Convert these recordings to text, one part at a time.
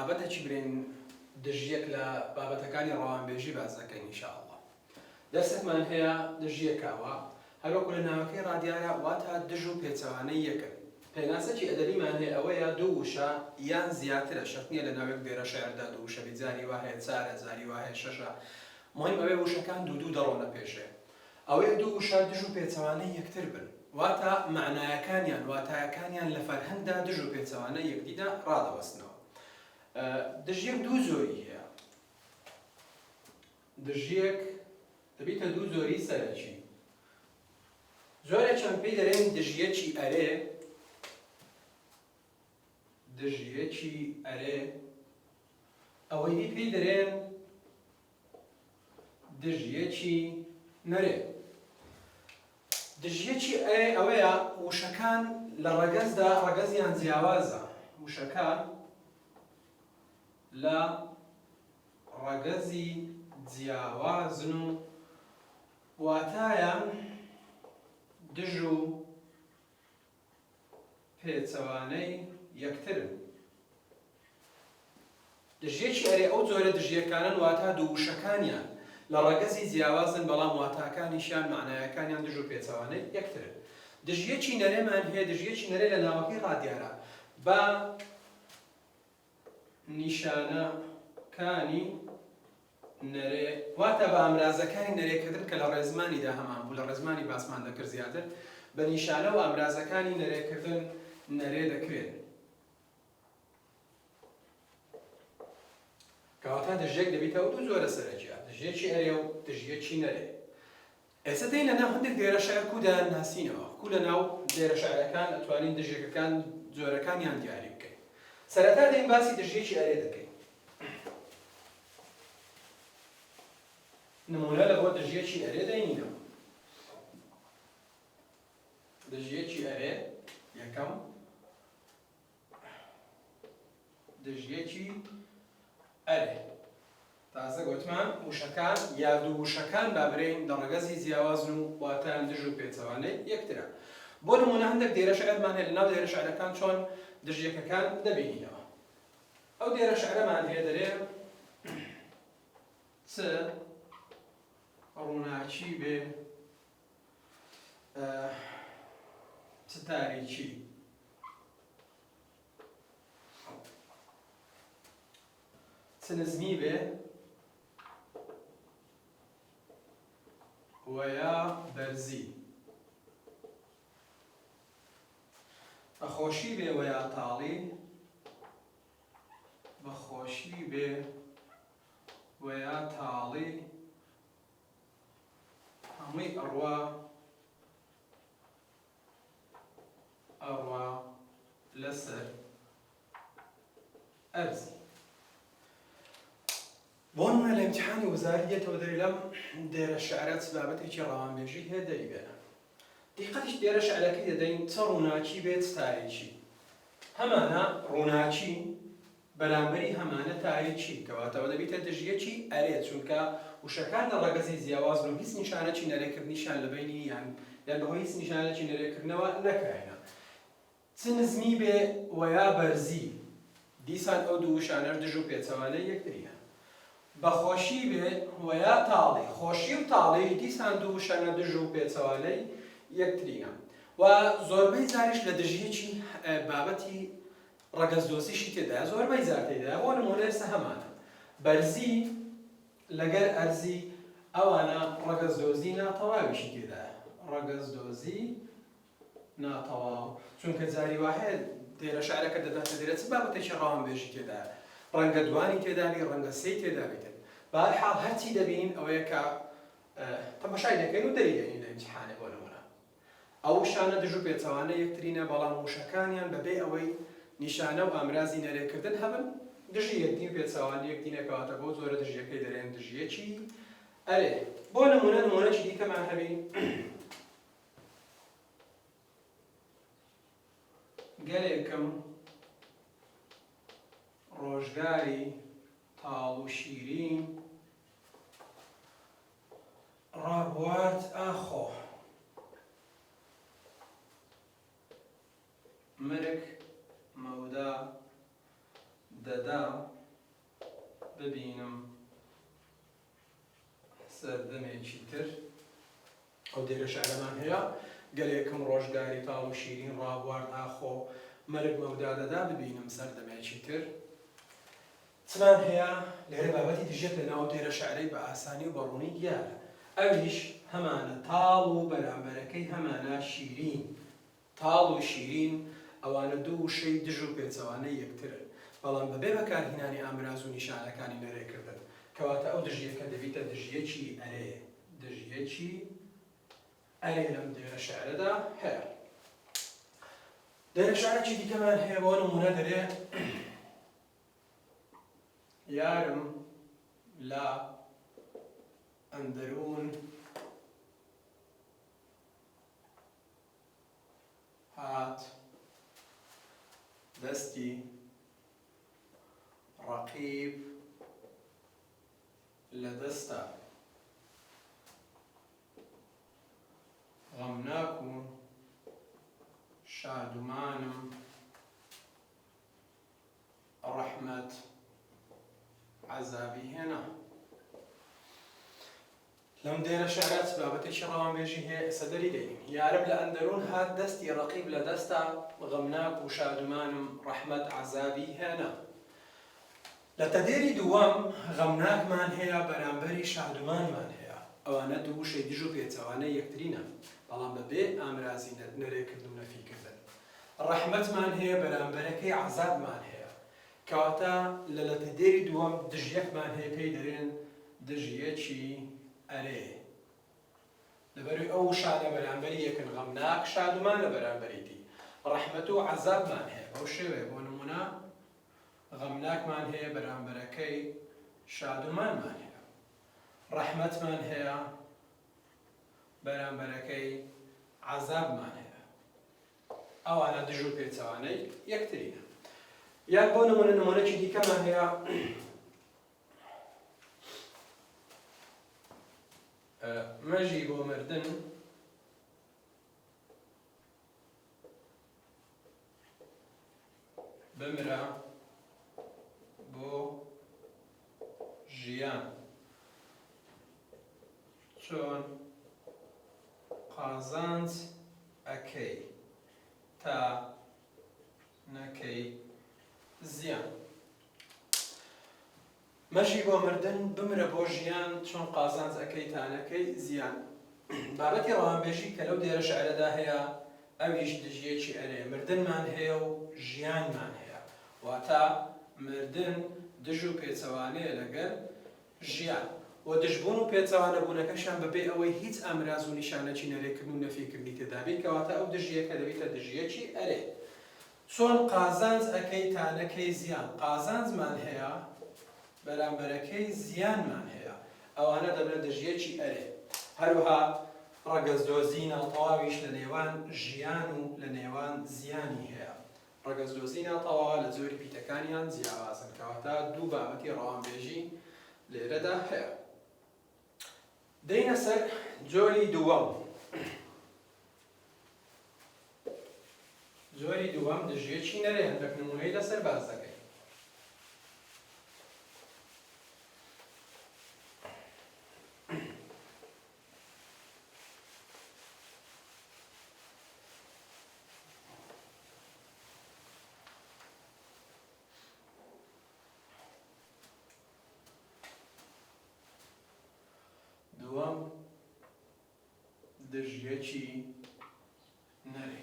بابەتێکی برین دژیەک لە بابەتەکانی ڕەوانبێژی باز دەکەین ئینشاءڵڵا. دەرسێکمان هەیە دژیەکاوە هەروەکو لە ناوەکەی ڕادیارە واتە دژ و پێچەوانەی یەکن. پێناسەکی ئەدەبیمان هەیە ئەوەیە دوو وشە یان زیاترە، شەرت نییە لە ناوێک دێرە شێعردا دوو وشە بیت، جاری وا هەیە چارە، جاری وا هەیە شەشە، مهم ئەوەیە وشەکان دوو دەڕۆنە پێشێ. ئەوەیە دوو وشە دژ و پێچەوانەی یەکتر بن، واتە معنایەکانیان واتایەکانیان لە فەرهەنگدا دژ و پێچەوانەی یەکدیدا ڕادەوەستنەوە. دژیەک دوو زۆری هەیە. دژیەک دەبێتە دوو زۆری سەرەکی. زۆرێکیان پێی دەڵێن دژیەکی ئەرێ، دژیەکی ئەرێ، ئەوەی پێی دەڵێن دژیەکی نەرێ. دژیەکی ئەرێ ئەوەیە وشەکان لە ڕەگەزدا ڕەگەزیان جیاوازە، وشەکان لە ڕەگەزی جیاوازن و واتایان دژ و پێچەوانەی یەکترن. دژیەکی ئەرێ ئەو جۆرە دژیەکانن واتە دوو وشەکانیان لە ڕەگەزی جیاوازن بەڵام واتاکانیشیان معنایەکانیان دژ و پێچەوانەی یەکترن. دژیەکی نەرێمان هەیە. دژیەکی نەرێ لە ناوەکەی ڕادیارە بە نیشانەکانی نەرێ واتە بە ئامرازەکانی نەرێکردن کە لە ڕێزمانیدا هەمان بوو، لە ڕێزمانی باسمان دەکرد زیاتر، بە نیشانە و ئامرازەکانی نەرێکردن نەرێ دەکرێن. کەواتە دژیەک دەبێتەوە دوو زۆرە سەرەکیە، دژیەکی ئەرێ و دژیەکی نەرێ. ئێستا دەین لەناو هەندێک دێرە شەعر کودا ناسینەوە، کو لەناو دێرە شەعرەکان ئەتوانین دژیەکەکان زۆرەکانیان دیاری بکەین. سەرەتا دەین باسی دژیەکی ئەرێ دەکەین. نمونە لە بۆ دژیەکی ئەرێ دەینینەوە. دژیەکی ئەرێ یەکەم دژیەکی ئەرێ. تازە گوتمان وشەکان یا دوو وشەکان بابرین لە ڕەگەزی جیاوازن و واتایان دژ و پێچەوانەی یەکترە. بۆ نمونە هەندێک دێرە شەعرمان هەیە لەناو دێرە شەعرەکان چۆن دژیەکەکان دەبینینەوە. ئەو دێرە شەعرەمان هەیە دەرێ چ ڕووناچی بێ چ تاریکی، چ نزمی بێ وەیا بەرزی، بەخۆشی بێ وەیا تاڵی، بەخۆشی بێ وەیا تاڵی، هەمووی ئەڕوا ئەڕوا لەسەر ئەرزی. بۆ نمونە لە ئیمتیحانی وزاری دێتەوە دەری لەم دێرە شەعرە چ بابەتێکی ڕەوانبێژی هەیە دەریبێنە. دیقەتیش دێرە شەعرەکەی دەدەین چ ڕووناچی بێت چ تاریکی. هەمانە ڕووناچی بەرامبەری هەمانە تاریکی، کەواتەوە دەبێتە دژیەکی ئەرێ، چونکە وشەکان لە ڕەگەزی جیاواز بن و هیچ نیشانەکی نەرێکردنیشان لە بینی یان بەهۆی هیچ نیشانەکی نەرێکردنەوە نەکراینە. چ نزمی بێ وەیا بەرزی، دیسان ئەو دوو وشانەش دژ و پێچەوانەی یەکتریە. بەخۆشی بێ وەیا تاڵی، خۆشی و تاڵی دیسان دوو وشانە دژ و پێچەوانەی یەکترینە. و زۆربەی جاریش لە دژیەکی بابەتی ڕەگەزدۆزیشی تێدایە، زۆربەی جار تێدایە. بۆ نمونە ئێستا هەمانە بەرزی لەگەر ئەرزی، ئەوانە ڕەگەزدۆزی ناتەواویشی تێدایە، ڕەگەزدۆزی ناتەواو، چونکە جاری وا هەیە دێرە شەعرەکە دەداتە دێرە چ بابەتێکی ڕەوانبێژی تێدایە، ڕەنگە دوانی تێدابێت، ڕەنگە سێی تێدابێتن. بەهەرحاڵ هەرچی دەبینین ئەوەیە کە تەماشای دەکەین و دەریدەین لە ئیمتیحانێ. بۆ نمونە ئەو وشانە دژ و پێچەوانە یەکترینە، بەڵام وشەکانیان بەبێ ئەوەی نیشانە و ئامرازی نەرێکردن هەبن دژی یەکدین و پێچەوانەی یەکدینە، کەواتە بۆ زۆرە دژیەکەی دەرێن دژیەکی ئەرێ. بۆ نمونە نمونەکی دیکەمان هەبین گەلێکم ڕۆژگاری تاڵ و شیرین ڕابوات ئاخۆ، مرک مەودا دەدا ببینم سەردەمێکی تر ئەو دێرە شعرەمان هەیە گەلێکم ڕۆژگاری تاڵ و شیرین ڕابوارد ئاخۆ مەرگ مەودا دەدا ببینم سەردەمێکی تر چمان هەیە لێرە بابەتی دژێت لە ناو دێرە شعرەی بە ئاسانی و بەڕوونی دیارە ئەویش هەمانە تاڵ و بەرامبەرەکەی هەمانە شیرین تاڵ و شیرین ئەوانە دوو وشەی دژ و پێچەوانەی یەکترن بەڵام بەبێ بەکارهێنانی ئامراز و نیشانەکانی نەرێکردن کەواتە ئەو دژیەکە دەبیتە دژیەکی ئەرێ دژیەکی ئەرێ لەم دێرە شعرەدا هەیە دێرە شعرێکی دیکەمان هەیە بۆ نمونە دەرێ یارم لە ئەندەروون هات دەستی ڕەقیب لە دەستە غەمناک و شادومانم ڕەحمەت عەزابی هێنا لەم دێرە شعرات بابەتێکی ڕەوانبێژی هەیە سەدەری دەین یارم لە ئەندەروون هات دەستی ڕەقیب لە دەستە غەمناک و شادومانم ڕەحمەت عەزابی هێنا لە تەدێری دووەم غەمناکمان هەیە بەرامبەری شادومانمان هەیە ئەوانە دوو وشەی دژ و پێچەوانەی یەکترینە بەڵام بەبێ ئامرازی نەرێکردن و نەفیکردن ڕەحمەتمان هەیە بەرامبەرەکەی عەزابمان هەیە کەواتە لە تەدێری دووەم دژیەکمان هەیە پێی دەرێن دژیەکی ئەرێ لەبەروی ئەو شانە بەرامبەری یەکن غەمناک شادومان لە بەرامبەری دی ڕەحمەت و عەزابمان هەیە بەو شێوەیە بۆ نمونە غەمناکمان هەیە بەرامبەرەکەی شادومانمان هەیە ڕەحمەتمان هەیە بەرامبەرەکەی عەزابمان هەیە ئەوانە دژ و پێچەوانەی یەکترینە یان بۆ نمونەکی دیکەمان هەیە مەژی بۆ مردن بمرە بۆ ژیان چۆن قازانج ئەکەی تا نەکەی زیان مەژی بۆ مردن بمرە بۆ ژیان چۆن قازانج ئەکەی تا نەکەی زیان بابەتی ڕەوانبێژی کە لەو دێرە شعرەدا هەیە ئەویش دژیەکی ئەرێ مردنمان هەیە و ژیانمان هەیە واتە مردن دژ و پێچەوانەیە لەگەڵ ژیان و دژبوون و پێچەوانە بوونەکەشان بەبێ ئەوەی هیچ ئامراز و نیشانەکی نەرێکردن و نەفیکردنی تێدا بێت کەواتە ئەو دژیەکە دەبێتە دژیەکی ئەرێ چۆن قازانج ئەکەی تا نەکەی زیان قازانجمان هەیە بەرامبەرەکەی زیانمان هەیە ئەوانە دەبرە دژیەکی ئەرێ هەروەها ڕەگەزدۆزی ناوتەواویش لە نێوان ژیان و لە نێوان زیانی هەیە ڕەگەزدۆزی ناوتەواوە لە جۆری پیتەکانیان جیاوازن کەواتە دوو بابەتی ڕەوانبێژی لێرەدا هەیە دەینە سەر جۆری دووەم جۆری دووەم دژیەکی نەرێ هەندێک نمونەی لەسەر باز دەکەین دووەم دژیەکی نەرێ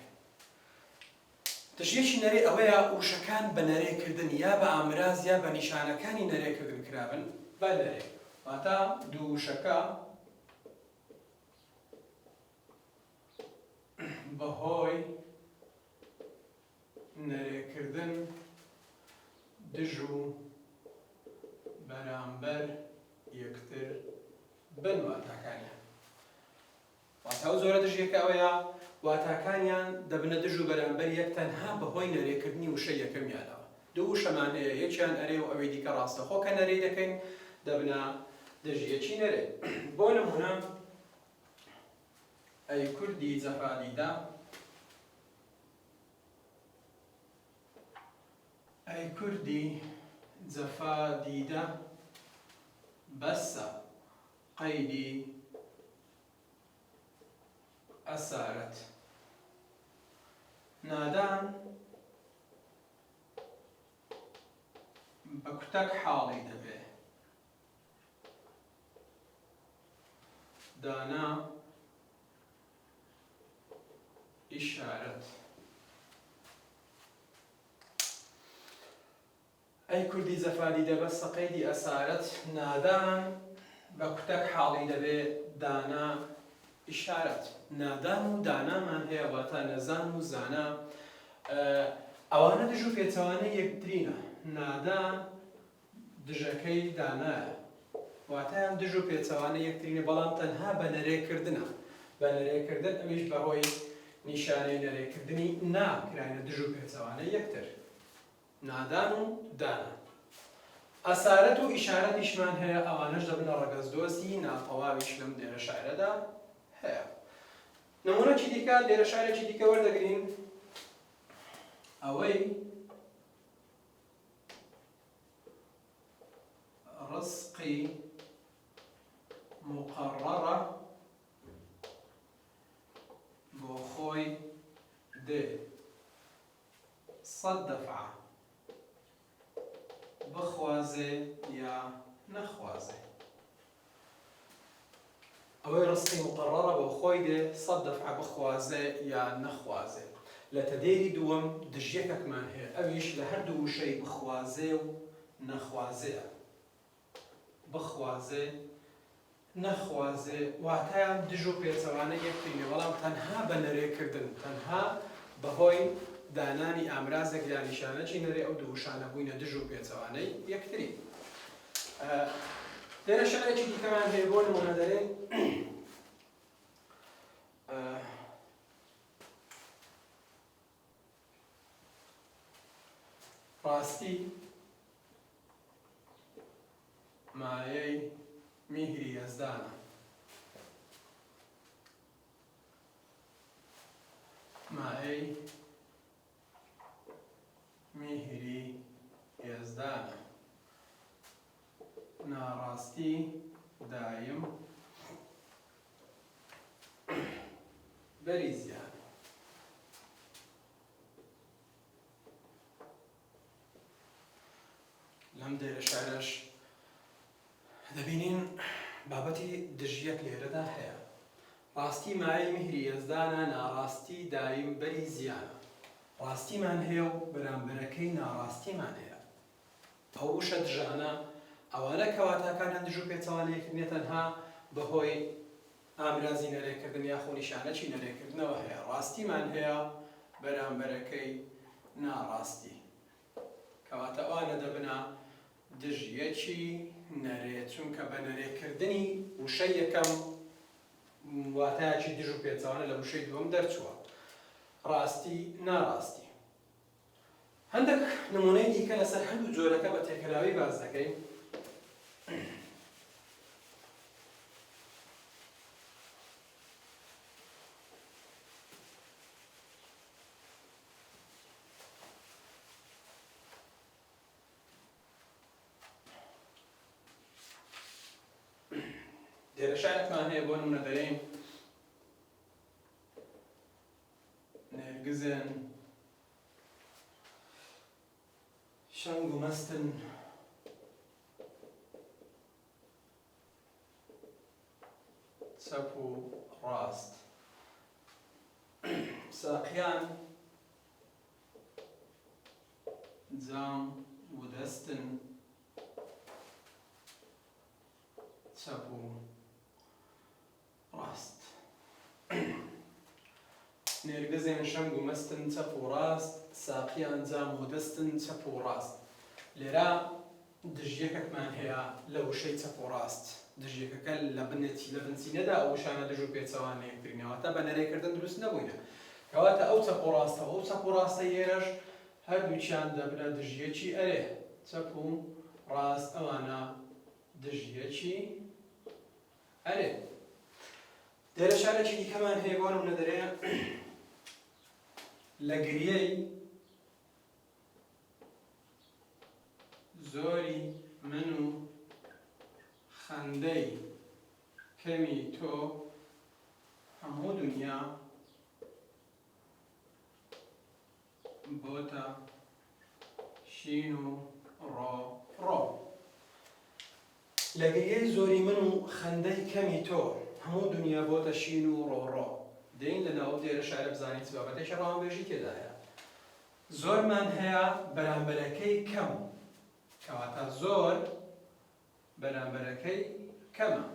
دژیەکی نەرێ ئەوەیە وشەکان بە نەرێکردن یا بە ئامراز یا بە نیشانەکانی نەرێکردن کرابن بە نەرێ واتە دوو وشەکە بەهۆی نەرێکردن دژ و بەرامبەر یەکتر بن واتاکانیان واتە ئەو زۆرە دژیەکە ئەوەیە واتاکانیان دەبنە دژ و بەرامبەر یەک تەنها بەهۆی نەرێکردنی وشە یەکەمیانەوە دوو وشەمان هەیە یەکیان ئەرێ و ئەوەی دیکە ڕاستەخۆ کە نەرێ دەکەین دەبنە دژیەکی نەرێ بۆ نمونە ئەی کوردی جەفالیدا ئەی کوردی جەفا دیدە بەسە قەیدی ئەسارەت نادان بە کوتەک حاڵی دەبێ دانا ئیشارەت ئەی کوردی جەفادی دەبەستە قەیدی ئەسارەت نادان بە کوتەک حاڵی دەبێ دانا ئیشارەت نادان و دانامان هەیە واتە نەزان و زانا ئەوانە دژ و پێچەوانەی یەکترینە نادان دژەکەی دانایە واتایان دژ و پێچەوانە یەکترینە بەڵام تەنها بە نەرێکردنە بە نەرێکردن ئەویش بەهۆی نیشانەی نەرێکردنی ناکراینە دژ و پێچەوانە یەکتر نادان و دانا ئەسارەت و ئیشارەتیشمان هەیە ئەوانەش دەبنە ڕەگەزدۆزی ناتەواویش لەم دێرە شاعرەدا هەیە نمونەکی دیکە دێرە شاعرێکی دیکە وەردەگرین ئەوەی ڕزقی مقەڕەڕە بۆ خۆی دێ سەد دەفعە بخوازێ یا نەخوازێ ئەوەی ڕزقی مقەڕەڕە بۆ خۆی دێ سەد دەفعە بخوازێ یا نەخوازێ لە تەدێری دووەم دژیەکەکمان هەیە ئەویش لە هەردوو وشەی بخوازێ و نەخوازەیە بخوازێ نەخوازێ واتایان دژ و پێچەوانە یەکترینە بەڵام تەنها بە نەرێکردن تەنها بەهۆی دانانی ئامرازێک یا نیشانەی نەرێ ئەو دوو وشانە بووینە دژ و پێچەوانەی یەکتری لێرە شعرێکی دیکەمان هەیە بۆ نمونە دەرێن ڕاستی مایەی میهری یەزدانە مایەی میهری یەزدانە ناڕاستی دایم بەری زیان لەم دێرە شارەش دەبینین بابەتی دژیەک لێرەدا هەیە ڕاستی مایەی میهری یەزدانە ناڕاستی دایم بەری زیانە ڕاستیمان هەیە و بەرامبەرەکەی ناڕاستیمان هەیە ئەو وشە دژانە ئەوانە کەواتاکانیان دژ و پێچەوانەیەکردنێ تەنها بەهۆی ئامرازی نەرێکردن یاخۆ نیشانەی نەرێکردنەوە هەیە ڕاستیمان هەیە بەرامبەرەکەی ناڕاستی کەواتە ئەوانە دەبنە دژیەکی نەرێ چونکە بە نەرێکردنی وشەی یەکەم واتایەکی دژ و پێچەوانە لە وشەی دووەم دەرچووە ڕاستی ناڕاستی هەندێک نمونەی دیکە لەسەر هەندوو جۆرەکە بە تێکەلاوی باز دەکەین دێرە شارێکمان هەیە بۆ نمونە دەرێن نێرگزێن شەنگ و مەستن چەپ و ڕاست ساقیان جام و دەستن چەپ و ڕاست نێرگزێن شەنگ و مەستن چەپ و ڕاست ساقیان جام و دەستن چەپ و ڕاست لێرە دژیەکەکمان هەیە لە وشەی چەپ و ڕاست دژیەکەکە لە بنچینەدا ئەو وشانە دژ و پێچەوانە یەکترینەوەتە بە نەرێکردن دروست نەبووینە کەواتە ئەو چەپ و ڕاستەوە ئەو چەپ و ڕاستە ئێرەش هەردووچیان دەبنە دژیەکی ئەرێ چەپ و ڕاست ئەوانە دژیەکی ئەرێ دێرە شارێکی دیکەمان هەیە بۆ نمونە دەرێ لە گریەی زۆری من و خەندەی کەمی تۆ هەموو دنیا بۆتە شین و ڕۆ. لە گریەی زۆری من و خەندەی کەمی تۆ هەموو دنیا بۆتە شین و ڕۆ. دەین لەناو دێرە شارە بزانیت بابەتێکی ڕاوەبێژی تێدایە. زۆرمان هەیە بەرامبەرەکەی کەم، کەواتە زۆر بەرامبەرەکەی کەمە.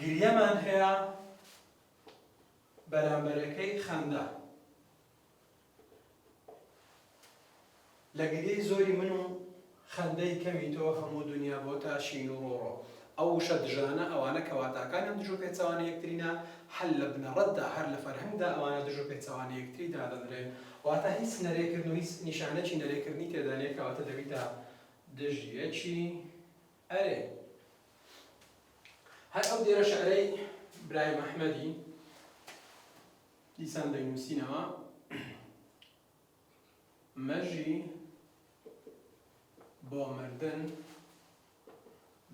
گریەمان هەیە بەرامبەرەکەی خەندە. لە گریەی زۆری من و خەندەی کەمی تۆ هەموو دنیا بۆتە شین و ڕۆ. ئەو وشە دژانە ئەوانە کەواتاکانیان دژ و پێچەوانە یەکترینە، هەر لە بنەڕەتدا هەر لە فەرهەنگدا ئەوانە دژ و پێچەوانە یەکتری دادەنرێن. واتە هیچ نەرێکردن و هیچ نیشانەی نەرێکردنی تێدا نیە، کەواتە دەبیتە دژیەکی ئەرێ. هەر ئەو دێرە شعرەی برای مەحمەدی دیسان دەینووسینەوە: مەژی بۆ مردن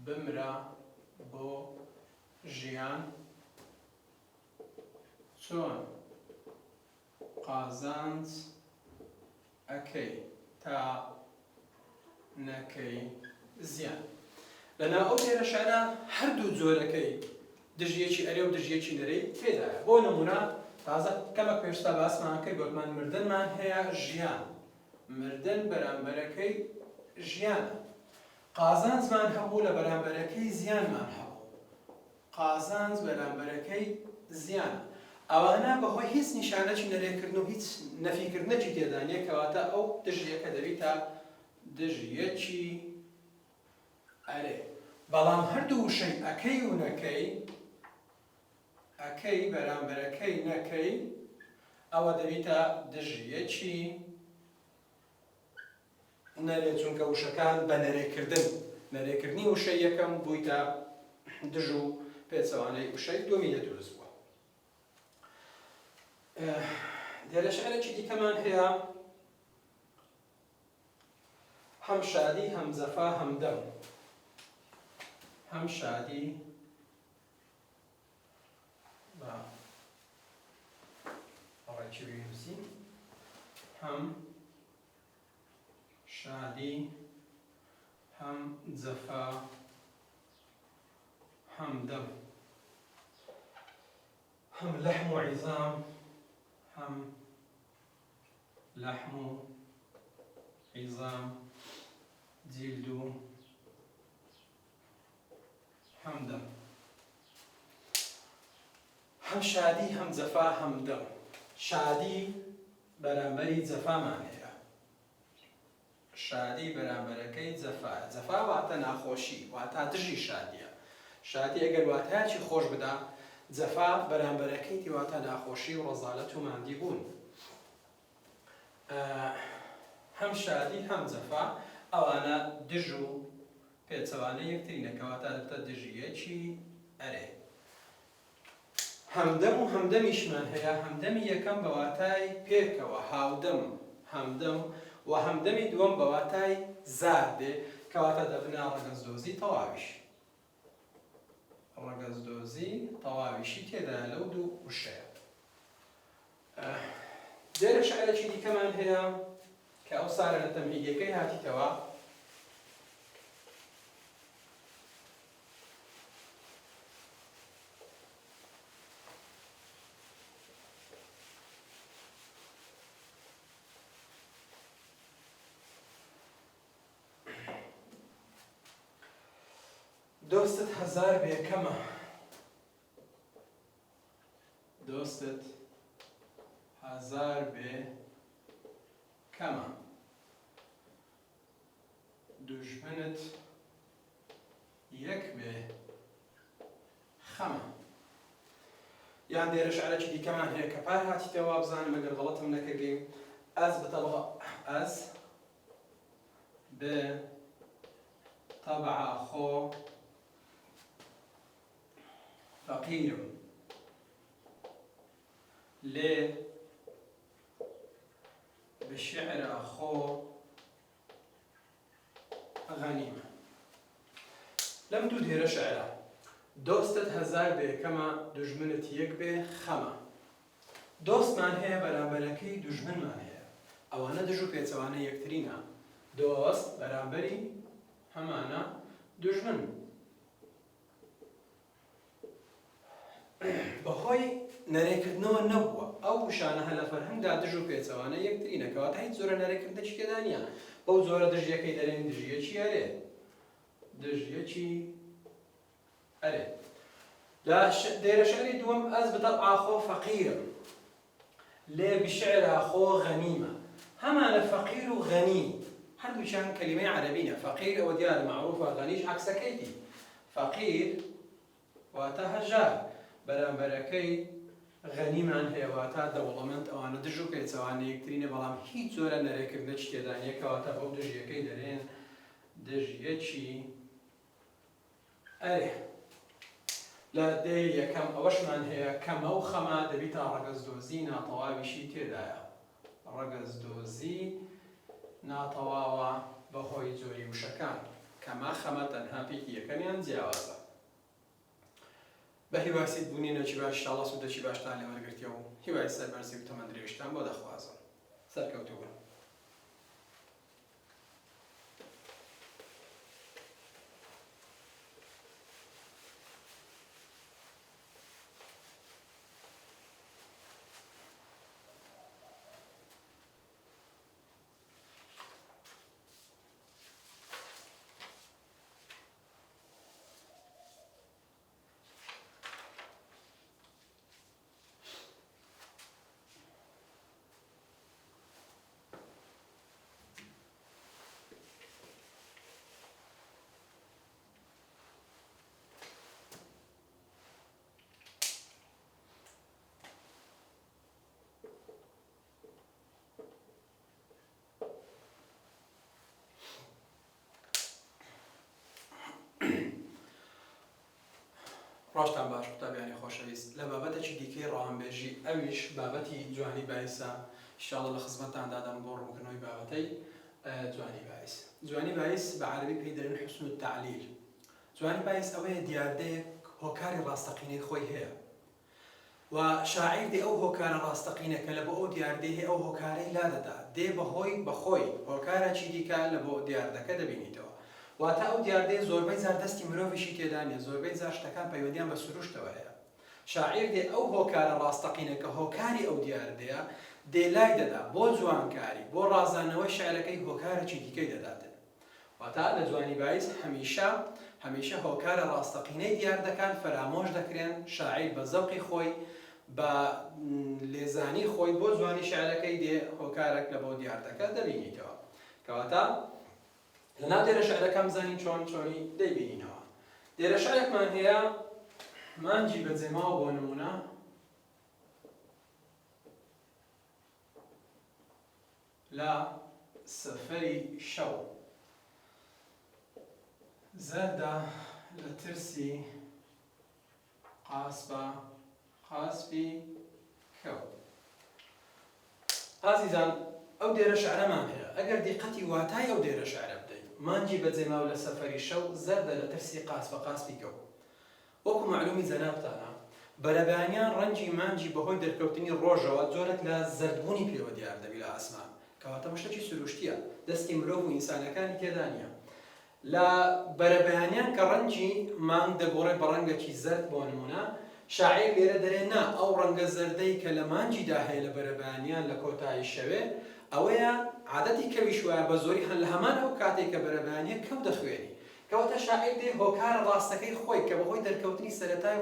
بمرە بۆ ژیان، چۆن قازانج ئەکەی تا نەکەی زیان. لەناو ئەو دێرە شعرە هەردوو جۆرەکەی دژیەکی ئەرێ و دژیەکی نەرەی تێدایە. بۆ نمونە تازە کەمێک پێشتا باسمان کرد، گوتمان مردنمان هەیە ژیان، مردن بەرامبەرەکەی ژیانە. قازانجمان هەبوو لە بەرامبەرەکەی زیانمان هەبوو، قازانج بەرامبەرەکەی زیانە. ئەوانە بەهۆی هیچ نیشانەی نەرێکردن و هیچ نەفیکردنەکی تێدا نیە، کەواتە ئەو دژیەکە دەبیتە دژیەکی ئەرێ. بەڵام هەردوو وشەی ئەکەی و نەکەی، ئەکەی بەرامبەرەکەی نەکەی، ئەوە دەبیتە دژیەکی نەرێ، چونکە وشەکان بە نەرێکردنی وشەی یەکەم بوویتە دژ و پێچەوانەی وشەی دووەمی دەدروست بووە. دێرە شعرێکی دیکەمان هەیە: هەم شادی هەم جەفا هەم دەم. هەم شادی بە ڕێکی بنووسین، هەم شادی هەم جەفا هەم دەم. هەم لەحم و عیزام، هەم لەحم و عیزام، جیلد و هەم دەم. هەم شادی هەم جەفا هەم دەم. شادی بەرامبەری جەفامان هەیە، شادی بەرامبەرەکەی جەفا. جەفا واتە ناخۆشی، واتە دژی شادیە. شادی ئەگەر واتایەکی خۆش بدا، جەفا بەرامبەرەکەی واتە ناخۆشی و ڕەزالەت و ماندی بوون. هەم شادی هەم جەفا ئەوانە دژ و پێچەوانەی یەکترینە، کەواتە دەبتە دژیەکی ئەرێ. هەمدەم و هەمدەمیشمان هەیە. هەمدەمی یەکەم بە واتای پێکەوە، هاودەم، هەمدەم، و هەمدەمی دووەم بە واتای زار دێ، کەواتە دەبنە ڕەگەزدۆزی تەواویش. ڕەگەزدۆزی تەواویشی تێدایە لەو دوو وشەیە. دێرە شعرێکی دیکەمان هەیە کە ئەو سارە لە تەمهیدیەکەی هاتیتەوە: دۆستت هەزار بێکەمە، دۆستت هەزار بێکەمە، دوژمنت یەک بێ خەمە. یان دێرە شعرێکی دیکەمان هەیە کە پار هاتیتەوە، بزانم ئەگەر غەڵەتم نەکردین: ئەس بتەبع، ئەس بێ تەبعە خۆ فەقیرم، لێ بشعرە خۆ غەنیمە. لەم دوو دێرە شەعرە دۆستت هەزار بێ کەمە دوژمنت یەک بێ خەمە. دۆستمان هەیە بەرامبەرەکەی دوژمنمان هەیە. ئەوانە دژ و پێچەوانە یەکترینە. دۆست بەرامبەری هەمانە دوژمن. بەهۆی نەرێکردنەوە نەبووە ئەو شانە هە لە فەرهەنگدا دژ و پێچەوانە یەکترینە کەواتە هیچ زۆرە نەرێکردنێکی تێدا نییە. بەو زۆرە دژیەکەی دەرێن دژیەکی ئەرێ دژیەکی ئەرێ. لە دێرە شعری دووەم ئەس بتەبعا خۆ فەقیرم لێ بشعرا خۆ غەنیمە. هەمانە فەقیر و غەنی هەردووچیان کەلیمەی عەرەبینە. فەقیر ئەوە دیارە معروفە، غەنیش عەکسەکەیتی. فەقیر واتە هەژار بەرامبەرەکەی غەنیمان هەیە واتە دەوڵەمەند. ئەوانە دژ و پێچەوانە یەکترینە بەڵام هیچ زۆرە نەرێکردنێکی تێدا نییە کەواتە بەو دژیەکەی دەرێن دژیەکی ئەرێ. لە دێ یەکەم ئەوەشمان هەیە کەمە و خەمە دەبیتە ڕەگەزدۆزی ناتەواویشی تێدایە. ڕەگەزدۆزی ناتەواوە بەهۆی زۆری وشەکان. کەمە خەمە تەنها پێکی یەکەمیان جیاوازە. بە هیواسی بوونینەکی باش ئینشاڵڵا سوودێکی باشتان لێ وەرگرتیەوە و هیوای سەربەرزی و تەمەند درێژتان بۆ دەخوازم. سەرکەوتوو بن. ڕۆژتان باش قوتابیانی خۆشەویست. لە بابەتێکی دیکەی ڕەوانبێژی ئەویش بابەتی جوانی باعیسە. ئینشاڵڵا لە خزمەتتاندا دەم بۆ ڕوونکردنەوەی بابەتەی جوانی باعیس. جوانی باعیس بە عەرەبی پێی دەڵێن حوسن التەعلیل. جوانی باعیس ئەوەیە دیاردەیەک هۆکاری ڕاستەقینەی خۆی هەیە و شاعیر دێ ئەو هۆکارە ڕاستەقینە کە لە بۆ ئەو دیاردەی هەیە ئەو هۆکارەی لا دەدا دێ بەخۆی هۆکارێکی دیکە لە بۆ دیاردەکە دەبینیتەوە. واتە ئەو دیاردەیە زۆربەی جار دەستی مرۆڤیشی تێدا نیە، زۆربەی جار شتەکان پەیوەندیان بە سروشتەوە هەیە. شاعیر دێ ئەو هۆکارە ڕاستەقینە کە هۆکاری ئەو دیاردەیە دێ لای دەدا بۆ جوانکاری بۆ ڕازانەوەی شعرەکەی هۆکارێکی دیکەی دەداتن. واتە لە جوانی باعیس هەمیشە هۆکارە ڕاستەقینەی دیاردەکان فەرامۆش دەکرێن. شاعیر بە زەوقی خۆی بە لێزانی خۆی بۆ جوانی شعرەکەی دێ هۆکارێک لە بۆ دیاردەکە دەبینیتەوە. کەواتە لەناو دێرە شعرەکەم زانی چۆنی دەیبینینەوە. دێرە شعرێکمان هەیە مانجی بەجێماوە بۆ نمونە لە سەفەری شەو زەردە لە ترسی قاسپی کەو. ئازیزان ئەو دێرە شعرەمان هەیە. ئەگەر دیقەتی واتای ئەو دێرە شعرە بدەین مانجی بەجێماو لە سەفەری شەو زەردە لە ترسی قاسپی کەو. وەکو معلومی جەنابتانە بەرەبەیانیان ڕەنجی مانجی بەهۆی دەرکەوتنی ڕۆژەوە جۆرێک لە زەردبوونی پێوە دیار دەبی لە ئاسمان کەواتە شتێکی سروشتیە دەستی مرۆڤ و ئینسانەکانی تێدا نییە. لە بەرەبەیانیان کە ڕەنجی مانگ دەگۆڕێ بە ڕەنگێکی زەرد بۆ نمونە شاعیر لێرە دەرێنا ئەو ڕەنگە زەردەی کە لە مانجیدا هەیە لە بەرەبەیانیان لە کۆتایی شەوێ ئەوەیە عادەتی کەویش وایە بە زۆری هەن لە هەمان ئەو کاتێک کە بەرەبەیانیە کەو دەخوێنی. کەواتە شاعیر دێ هۆکارە ڕاستەکەی خۆی کە بەهۆی دەرکەوتنی سەرەتای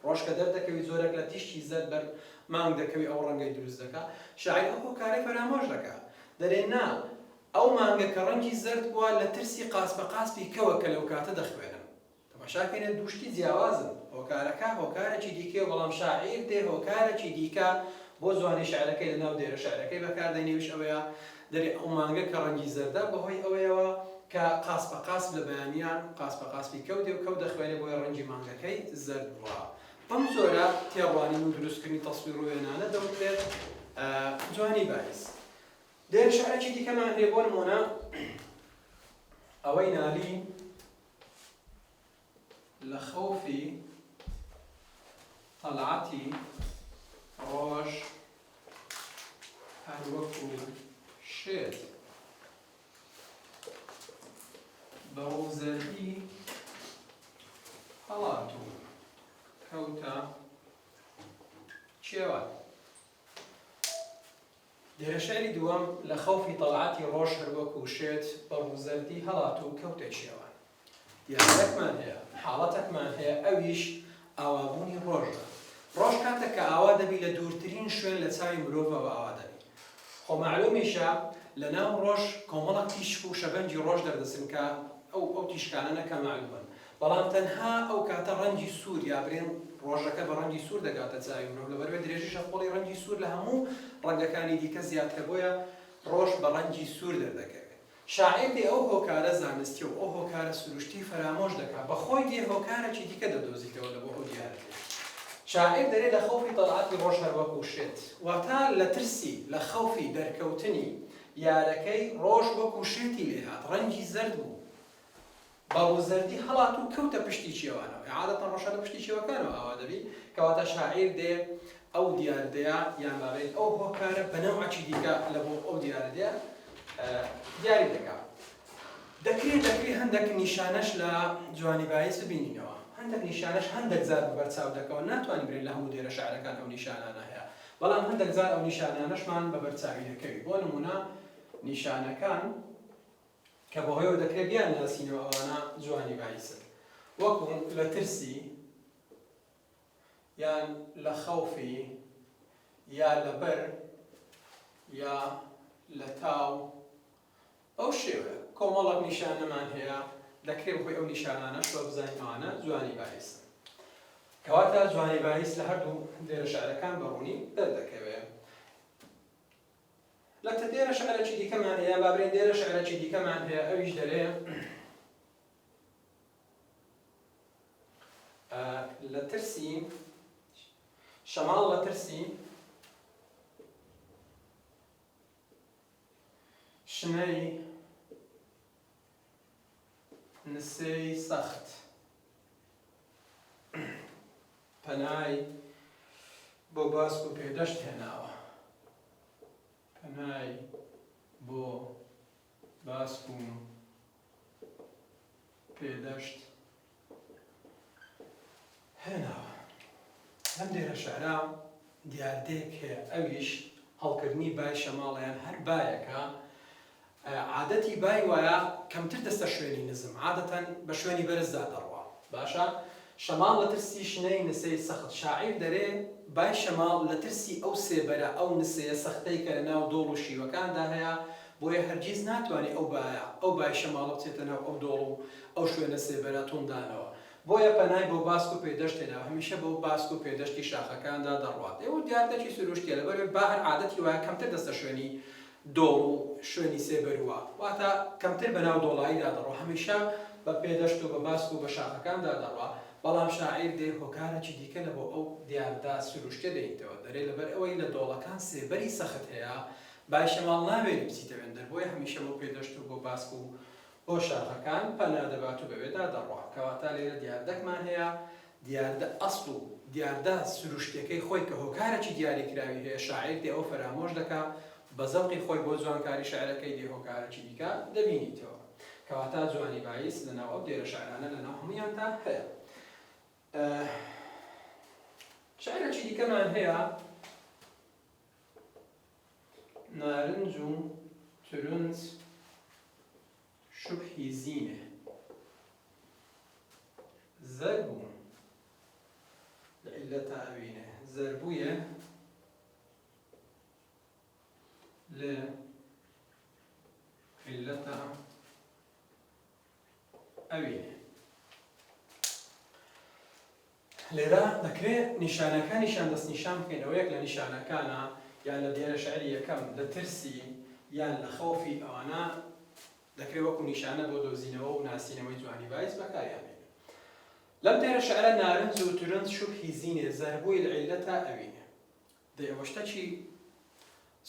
ڕۆژ کە دەردەکەوی زۆرێک لە تیشتی زەرد بەر مانگ دەکەوی ئەو ڕەنگەی دروست دەکا شاعیر ئەو هۆکارەی فەرامۆش دەکا. دەرێنا ئەو مانگە کە ڕەنگی زەرد بووە لە ترسی قاسپی کەوە کە لەو کاتە دەخوێنن. تەماشاکەینە دووشتی جیاوازن. هۆکارەکە هۆکارێکی دیکە بەڵام شاعیر دێ هۆکارێکی دیکە بۆ جوانی شعرەکەی لەناو دێرە شعرەکەی بەکاردێنێویش ئەوەیە دەرێ ئەو مانگە کە ڕەنگی زەردە بەهۆی ئەوەیەوە کە قاسپ لە بەیانیان قاسپی کەوت و کەوت دەخوێنێ بۆی ڕەنگی مانگەکەی زەرد بووە. بەم زۆرە تێڕوانین و دروستکردنی تەسویر و وێنانە دەوترێت جوانی باعیس. دێرە شعرێکی دیکەمان هەیە بۆ نمونە ئەوەی نالی لە خەوفی تەڵعەتی ڕۆژ هەر وەکو شێت بە ڕووزەردی هەڵات و کەوتە چێوان. دێرە شعری دووەم لە خەوفی تەڵعەتی ڕۆژ هەر وەکو شێت بە ڕووزەردی هەڵات و کەوتە چێوان. دیارەکمان هەیە، حاڵەتێکمان هەیە، ئەویش ئاوابوونی ڕۆژە. ڕۆژ کاتێک کە ئاوا دەبی لە دوورترین شوێن لە چاوی مرۆڤەوە ئاوا دەبی. خۆ معلومیشە لە ناو ڕۆژ کۆمەڵێک تیشک و شەبەنجی ڕۆژ دەردەچن کە ئەو تیشکانە نەکە معلومن. بەڵام تەنها ئەو کاتە ڕەنگی سوور یا برێن ڕۆژەکە بە ڕەنگی سوور دەگاتە چاوی مرۆڤ، لەبەرەوەی درێژیشە خۆڵی ڕەنگی سوور لە هەموو ڕەنگەکانی دیکە زیادکە، بۆیە ڕۆژ بە ڕەنگی سوور دەردەکەوێت. شاعری ئەو هۆکارە زانستی و ئەو هۆکارە سروشتی فرامۆش دەکات، بەخۆی دێ هۆکارێکی دیکە دەدۆزیتەوە لە بۆ ئەو دیارە. شاعر دەرێ لە خەوفی تەڵعەتی ڕۆژ هەر وەکو شێت، واتە لە ترسی لە خەوفی دەرکەوتنی یارەکەی ڕۆژ وەکو شێتی لێهات، ڕەنگی زەرد بوو، بە ڕووزەردی هەڵات و کەوتە پشتی چێوانەوە. عادەتەن ڕۆژە لە پشتی چێوەکانەوە ئاوا دەبی، کەواتە شاعیر دێ ئەو دیاردەیە یان باڵێن ئەو هۆکارە بە نەوعێکی دیکە لە بۆ ئەو دیاردەیە دیاری دەکات. دەکرێت هەندێک نیشانەش لە جوانی باعیس ببینینەوە. هەندێک نیشانەش هەندێک جار بەرچاو دەکەوە، ناتوانین برێن لە هەموو دێرە شعرەکان ئەو نیشانانە هەیە، بەڵام هەندێک جار ئەو نیشانانەشمان بە بەرچاوی دەکەوی. بۆ نمونە نیشانەکان کە بەهۆیەوە دەکرێت بیان ناسینەوە ئەوانە جوانی باعیسن، وەکو لە ترسی یان لە خەوفی یا لەبەر یا لە تاو، ئەو شێوە کۆمەڵێک نیشانەمان هەیە، دەکرێت بخۆی ئەو نیشانانەش بە بزانین ئەوانە جوانی باعیسن. کەواتە جوانی باعیس لە هەردوو دێرە شعرەکان بەڕوونی دەردەکەوێت. لە دێرە شعرێکی دیکەمان هەیە، با بڵێن دێرە شعرێکی دیکەمان هەیە، ئەویش دەرێ لە ترسی شەماڵ لە ترسی شنەی نسەی سەخت پەنای بۆ باسک و پێدەشت هێناوە، پەنای بۆ باسک و پێدەشت هێناوە. لەم دێرە شعرا دیاردەیەک هەیە، ئەویش هەڵکردنی بای شەماڵیان هەر بایەکە. عادەتی بای وایە کەمتر دەستە شوێنی نزم، عادەتەن بە شوێنی بەرزدا دەڕوا. باشە شەماڵ لە ترسی شنەی نسەی سەخت، شاعیر دەرێ بای شەماڵ لە ترسی ئەو سێبەرە ئەو نسەیە سەختەی کە لە ناو دۆڵ و شیوەکاندا هەیە، بۆیە هەرگیز ناتوانێت ئەو بای شەماڵە بچێتە ناو ئەو دۆڵ و ئەو شوێنە سێبەرە تۆندانەوە، بۆیە پەنای بۆ باسک و پێدەشت هێناوە، هەمیشە بۆ باسک و پێدەشتی شاخەکاندا دەڕوات. ئێوە دیاردەکی سروشتیە، لەبەرەوەی با هەر عادەتی وایە کەمتر دەستە شوێنی دۆڵ و شوێنی سێبەروە، واتە کەمتر بەناو دۆڵاییدا دەڕوا، هەمیشە بە پێدەشت و بە باسک و بە شاخەکاندا دەڕوا. بەڵام شاعیر دێ هۆکارێکی دیکە لە بۆ ئەو دیاردا سروشتە دەیتەوە، دەرێ لەبەر ئەوەی لە دۆڵەکان سێبەری سەخت هەیە، بای شەماڵ ناوێت بچیتەوێن دەربۆیە هەمیشە بۆ پێدەشت و بۆ باسک و بۆ شاخەکان پەنا دەبات و بەوێدا دەڕوا. کەواتە لێرە دیاردەکمان هەیە، دیاردە ئەسڵ و دیاردە سروشتەکەی خۆی کە هۆکارێکی دیاریکراوی هەیە، شاعیر دێ ئەو فەرامۆش دەکات، بە زەوقی خۆی بۆ جوانکاری شعرەکەی دێ هۆکارێکی دیکە دەبینیتەوە. کەواتە جوانی باعیس لەناو ئەو دێرە شعرانە لەناو هەموویاندا هەیە. شعرێکی دیکەمان هەیە، نارنج و تورنج شوبحی زینێ زەربوو لعلەتە ئەوینێ، زەربوویە لە علەتە ئەوینێ. لێرە دەکرێت نیشانەکانیشان دەست نیشان بکەینەوە. یەک لە نیشانەکانە یان لە دێرە شعری یەکەم لە ترسی یان لە خەوفی ئەوانە دەکرێت وەکو نیشانە بۆ دۆزینەوە و ناسینەوەی جوانی باعیس بەکاریان بێنێت. لەم دێرە شعرە نارنج و تورنج شوبحی زینێ زەربووی العلەتە ئەوینێ. دەی ئەوە شتێکی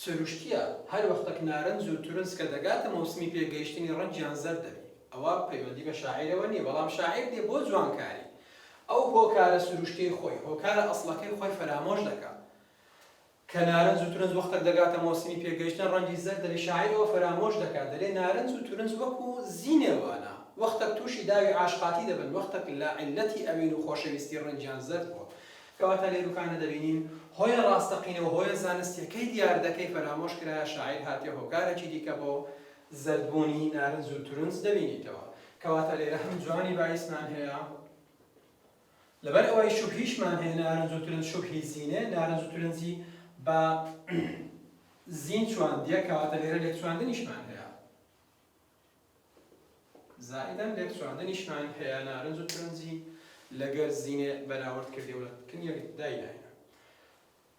سروشتیە، هەر وەختێک نارنج و تورنج کە دەگاتە مەوسمی پێگەیشتنی ڕەنگیان زەرد دەبی، ئەوە پەیوەندی بە شاعیرەوە نییە، بەڵام شاعیر دێ بۆ جوانکاری ئەو هۆکارە سروشتەی خۆی هۆکارە ئەسڵەکەی خۆی فەرامۆش دەکات کە نارنج و تورنج وەختێک دەگاتە مۆسمی پێگەیشتن ڕەنگی زەرد دەری شاعیرەوە فەرامۆش دەکات دەرێ نارنج و تورنج وەکو زینێوانە وەختێک تووشی داوی عاشقاتی دەبن وەختێک لە عیلەتی ئەوین و خۆشەویستی ڕەنجیان زەرد بووە کەواتە لێروکانە دەبینین هۆیە ڕاستەقینەوە هۆیە زانستیەکەی دیار دەکەی فەرامۆش کرایە شاعیر هاتیە هۆکارێکی دیکە بۆ زەردبوونی نارنج و تورنج دەبینیتەوە کەواتە لێرە هەم جوانی باعیسمان هەیە لەبەر ئەوەی شوبهیشمان هەیە نارنج و تورنج شوبهی زینێ نارنج و تورنجی بە زین چواندیە کەواتە لێرە لێک چواندنیشمان هەیە زائدەن لێک چواندنیشمان هەیە نارنج و تورنجی لەگەر زینێ بەراورد کردی و لە کنیەک دایناینە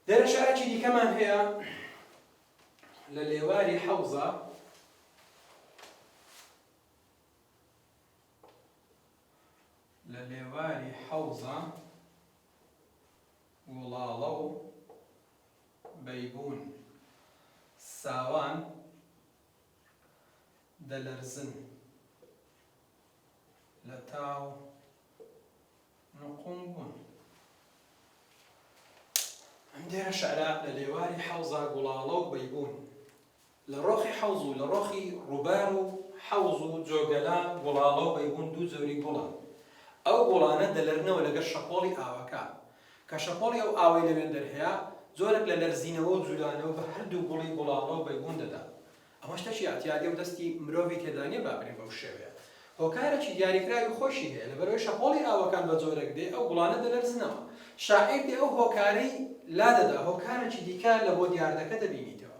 لێرە شارێکی دیکەمان هەیە لە لێواری حەوزە لە لێواری حەوزە وڵاڵە و بەیبوون ساوان دەلەرزن لە تاو نقوم بوون ئەم دێرە شعرا لە لێواری حەوزە گوڵاڵە و بەیبوون لە ڕۆخی حەوز و لە ڕۆخی ڕووبار و حەوز و جۆگەلا گوڵاڵە و بەیبوون دوو جۆری گوڵن ئەو گوڵانە دەلەرنەوە لەگەر شەپۆڵی ئاوەکە کە شەپۆڵی ئەو ئاوەی لەوێن دەرهەیە زۆرێک لە لەرزینەوە و جوولانەوە بە هەردوو گوڵی گوڵاڵە و بەیبوون دەدا ئەمە شتێکی ئەتیادی و دەستی مرۆڤی تێدا نیە بابرین بەو شێوەیە هۆکارێکی دیاریکراوی خۆشی هەیە لەبەرەوەی شەپۆڵی ئاوەکان بە جۆرێک دێ ئەو گوڵانە دەلەرزنەوە شاعیر دێ ئەو هۆکارەی لا دەدا هۆکارێکی دیکە لە بۆ دیاردەکە دەبینیتەوە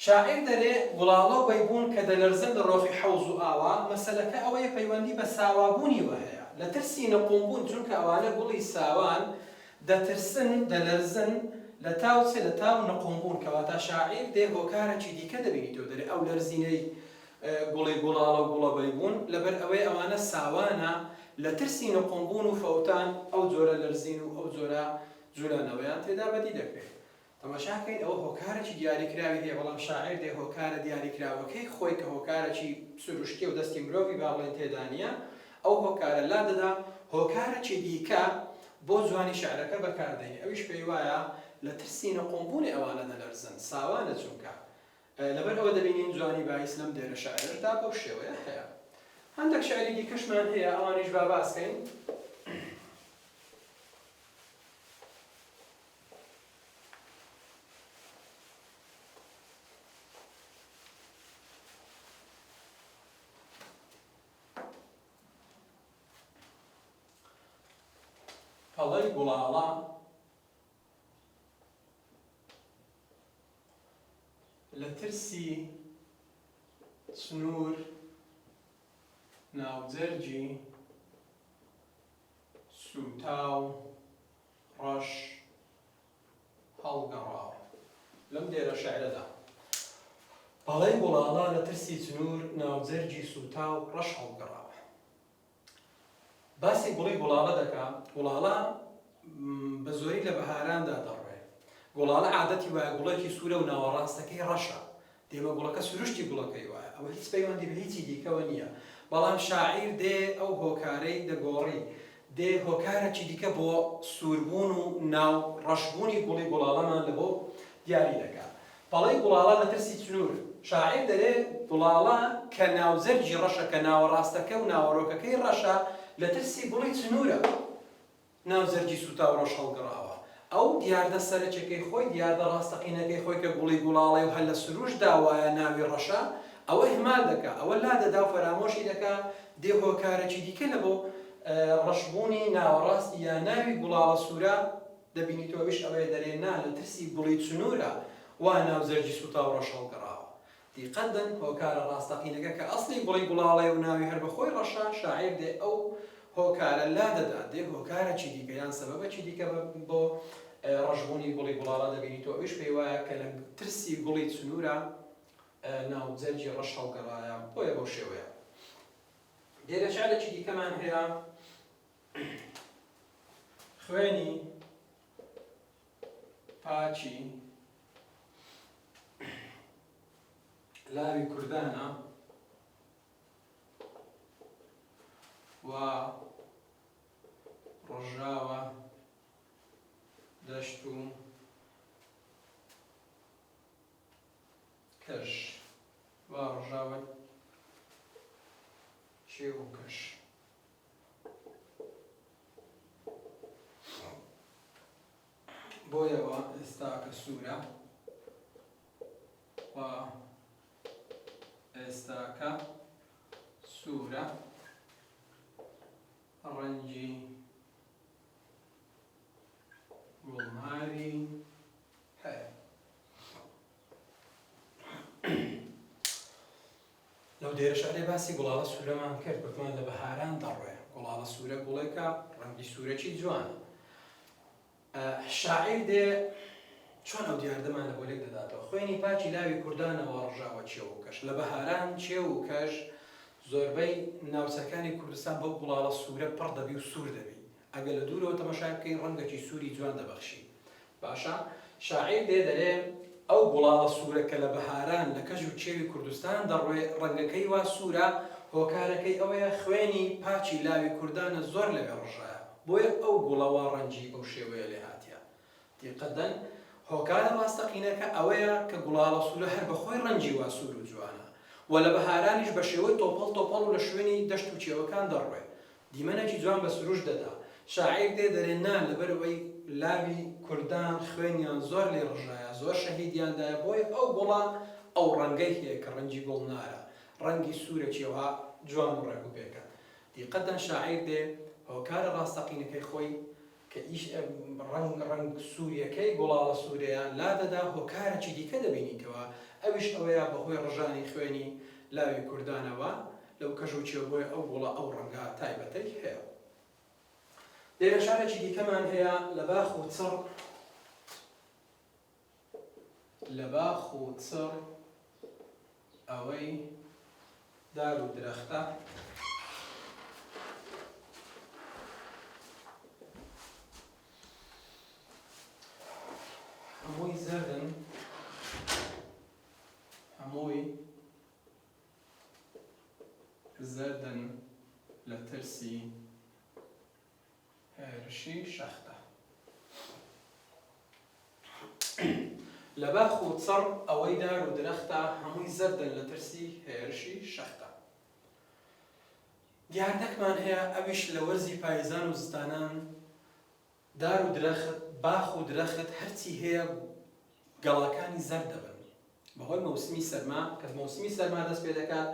شاعیر دەرێ گوڵاڵە و بەیبوون کە دەلەرزن لە ڕۆخی حەوز و ئاوا مەسەلەکە ئەوەیە پەیوەندی بە ساوابوونیوە هەیە لە ترسی نەقومبوون چونکە ئەوانە گوڵی ساوان دەترسن دەلەرزن لە تاو لە تاو نەقومبوون کەواتە شاعیر دێ هۆکارێکی دیکە دەبینیتەوە دەرێ ئەو لەرزینەی گوڵی گوڵاڵە و گوڵە بەیبوون لەبەر ئەوەی ئەوانە ساوانە لە ترسی نەقومبوون و فەوتان ئەو جۆرە لەرزین و ئەو جۆرە جوولانەوەیان تێدا بەدی دەکرێت تەماشاکەین ئەوە هۆکارێکی دیاریکراوی هەیە بەڵام شاعیر دێ هۆکارە دیاریکراوەکەی خۆی کە هۆکارێکی سروشتی و دەستی مرۆڤی باڵێن تێدا نیە ئەو هۆکارە لا دەدا هۆکارێکی دیکە بۆ جوانی شعرەکە بەکاردێنێ ئەویش پێی وایە لە ترسی نەقومبوونی ئەوانە دەلەرزن ساوانە چونکە لەبەر ئەوە دەبینین جوانی باعیس لەم دێرە شاعردا بەو شێوەیە هەیە هەندێک شاعری دیکەشمان هەیە ئەوانیش با باسکەین هەڵەی گوڵاڵە لە ترسی سنوور ناوجەرگی سوتاو ڕەش هەڵگەڕاوە لەم دێرە شعرەدا هەڵەی گوڵاڵە لە ترسی سنوور ناوجەرگی سوتاو ڕەش هەڵگەڕاوە باسی گوڵی گوڵاڵە دەکات گوڵاڵە بە زۆری لە بەهاراندا دەڕوێت گوڵاڵە عادەتی وایە گوڵێکی سوورە و ناوەڕاستەکەی ڕەشە دێمە گوڵەکە سروشتی گوڵەکەی وایە ئەوە هیچ پەیوەندی بە هیچی دیکەوە نییە بەڵام شاعیر دێ ئەو هۆکارەی دەگۆڕی دێ هۆکارێکی دیکە بۆ سووربوون و ناو ڕەشبوونی گوڵی گوڵاڵەمان لە بۆ دیاری دەکات بەڵێ گوڵاڵە لە ترسی سنوور شاعیر دەرێ گوڵاڵە کە ناوزەرگی ڕەشە کە ناوەڕاستەکە و ناوەڕۆکەکەی ڕەشە لە ترسی گوڵی سنوورە ناوزەرگی سوتا و ڕەش هەڵگەڕاوە ئەو دیاردە سەرچەکەی خۆی دیاردە ڕاستەقینەکەی خۆی کە گوڵی گوڵاڵی و هەل لە سروشدا وایە ناوی ڕەشە ئەوە هەمال دەکا ئەوە لا دەدا و فەرامۆشی دەکا دێ هۆکارێکی دیکە لە بۆ ڕەشبوونی ناوەڕاستی یا ناوی گوڵاڵە سوورە دەبینیتەوەش ئەوەیە دەرێنا لە ترسی گوڵی سنوورە وا ناوزەرگی سوتا و ڕەش هەڵگەڕاوە دیقەتدەن هۆکارە ڕاستەقینەکە کە ئەسڵی گوڵی گوڵاڵی و ناوی هەر بەخۆی ڕەشە شاعیر دێ ئەو هۆکارە لا دەدا دێ هۆکارێکی دیکە یان سەبەبێکی دیکە بۆ ڕەشبوونی گوڵی گوڵاڵە دەبینیتەوە ئەوش پێی وایە کە لە ترسی گوڵی سنوورە ناوجەرگی ڕەش هەڵگەڕایە بۆیە بەو شێوەیە لێرە شعرێکی دیکەمان هەیە خوێنی پاچی لاوی کوردانە وا ڕۆژاوە دەشت و کەش وا ڕۆژاوە چێ و کەش بۆیەوە ئێستا کە سوورە وا ئێستاکە سوورە ڕەنگی گوڵماری هەیە. لەو دێرە شارێ باسی گوڵاڵە سوورەمان کرد گوتمان لە بەهاران دەڕوێ گوڵاڵە سوورە گوڵێکە ڕەنگی سوورەکی جوانە. شاعیر دێ چۆن ئەو دیاردەمان لە بۆلێک دەداتەوە خوێنی پاچی لاوی کوردانەوە ڕژاوە چێ و کەش لە بەهاران چێ و کەش زۆربەی ناوچەکانی کوردستان بەو گوڵاڵە سوورە پڕ دەبی و سوور دەبی ئەگە لە دوورەوە تەماشای بکەی ڕەنگەکی سووری جوان دەبەخشی. باشە شاعیر دێ دەرێ ئەو گوڵاڵە سوورە کە لە بەهاران لە کەژ و چێوی کوردستان دەڕوێ ڕەنگەکەی وا سوورە هۆکارەکەی ئەوەیە خوێنی پاچی لاوی کوردانە زۆر لەوێ ڕژایە بۆیە ئەو گوڵەوە ڕەنجی ئەو شێوەیە لێ هاتیە. دیقەدەن هۆکارە ڕاستەقینەکە ئەوەیە کە گوڵاڵە سوورە هەر بەخۆی ڕەنجی وا سوور و جوانە و لە بەهارانیش بە شێوەی تۆپەڵ تۆپەڵ و لە شوێنی دەشت و چێوەکان دەڕوێ دیمەنێکی جوان بە سروش دەدا. شاعیر دێ دەرێ نان لەبەرەوەی لاوی کوردان خوێنیان زۆر لێ ڕژایە زۆر شەهیدیاندایە بۆیە ئەو گوڵە ئەو ڕەنگەی هەیە کە ڕەنجی گوڵ نارە ڕەنگی سوورێکیەوە جوان و ڕێک و پێکە. دیقەدەن شاعیر دێ هۆکارە ڕاستەقینەکەی خۆی کە ئیش ڕەنگ سووریەکەی گوڵاڵە سوورەیە لا دەدا هۆکارێکی دیکە دەبینیتەوە ئەویش ئەوەیە بەهۆی ڕژانی خوێنی لاوی کوردانەوە لەو کەژ و چێو بۆیە ئەو گوڵە ئەو ڕەنگە تایبەتەی هەیە. لێرە شارێکی دیکەمان هەیە لە باخ و چڕ لە باخ و چڕ ئەوەی دار و درەختە هەمووی زەردن هەمووی زەردن لە ترسی هێرشی شەختە. لە باخ و چڕ ئەوەی دار و درەختە هەمووی زەردن لە ترسی هێرشی شەختە. دیاردەکمان هەیە ئەویش لە وەرزی پاییزان و زستانان دار و درەخت باخ و درەخت هەرچی هەیە گەڵاکانی زەرد دەبن بەهۆی مەوسمی سەرما کە مەوسمی سەرما دەست پێ دەکات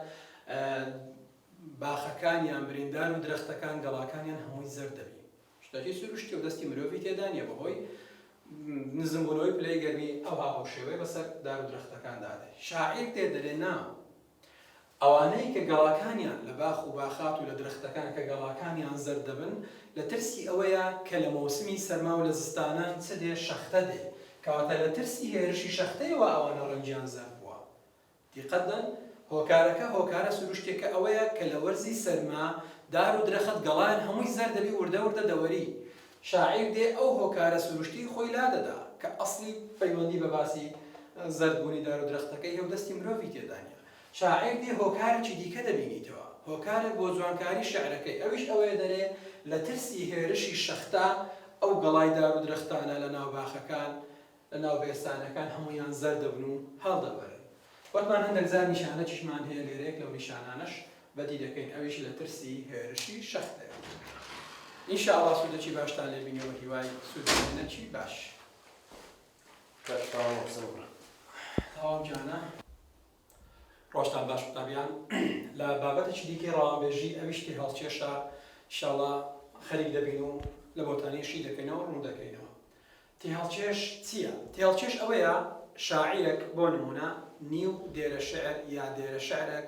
باخەکانیان بریندار و درەختەکان گەڵاکانیان هەمووی زەرد دەبی شتێکی سروشتی و دەستی مرۆڤی تێدا نیە بەهۆی نزمبوونەوەی پلەی گەرمی ئەو هاو شێوەیە بەسەر دار و درەختەکان دادێ. شاعیر تێ دەرێ نا ئەوانەی کە گەڵاکانیان لە باخ و باخات و لە درەختەکان کە گەڵاکانیان زەرد دەبن لە ترسی ئەوەیە کە لە مەوسمی سەرما و لە زستانان چ دێ شەختە دێ کەواتە لە ترسی هێرشی شەختەیەوە ئەوانە ڕەنجیان زەرد بووە. دیقەتدەن هۆکارەکە هۆکارە سروشتێکە ئەوەیە کە لە وەرزی سەرما دار و درەخت گەڵان هەمووی زەرد دەبی وردە وردە دەوەری. شاعیر دێ ئەو هۆکارە سروشتی خۆی لا دەدا کە ئەسڵی پەیوەندی بە باسی زەردبوونی دار و درەختەکەی هەیە و دەستی مرۆڤی تێدانە. شاعیر دێ هۆکارێکی دیکە دەبینیتەوە هۆکارێک بۆ جوانکاری شعرەکەی ئەویش ئەوەیە دەرێ لە ترسی هێرشی شەختە ئەو گەڵای دار و درەختانە لە ناو باخەکان لە ناو بێستانەکان هەمویان زەرد دەبن و هەڵدەبەرن. وەکمان هەندێک زار نیشانە چشمان هەیە لێرەیەک لەو نیشانانەش بەدی دەکەین ئەویش لە ترسی هێرشی شەختەیە. ئینشاءڵڵا سوودەکی باشتان لێ بینەوە هیوای سوودێنەکی باش. تاوام جانە ڕۆژتان باش قوتابیان لە بابەتێکی دیکەی ڕاوانبێژی ئەویشتی هەڵکێشە ئینشاءڵڵا خەریک دەبین و لە بۆتانیشی دەکەینەوە ڕوون دەکەینەوە. تێهەڵکێش چییە؟ تێهەڵکێش ئەوەیە شاعیرێک بۆ نمونە نیو دێرە شعر یا دێرە شعرێک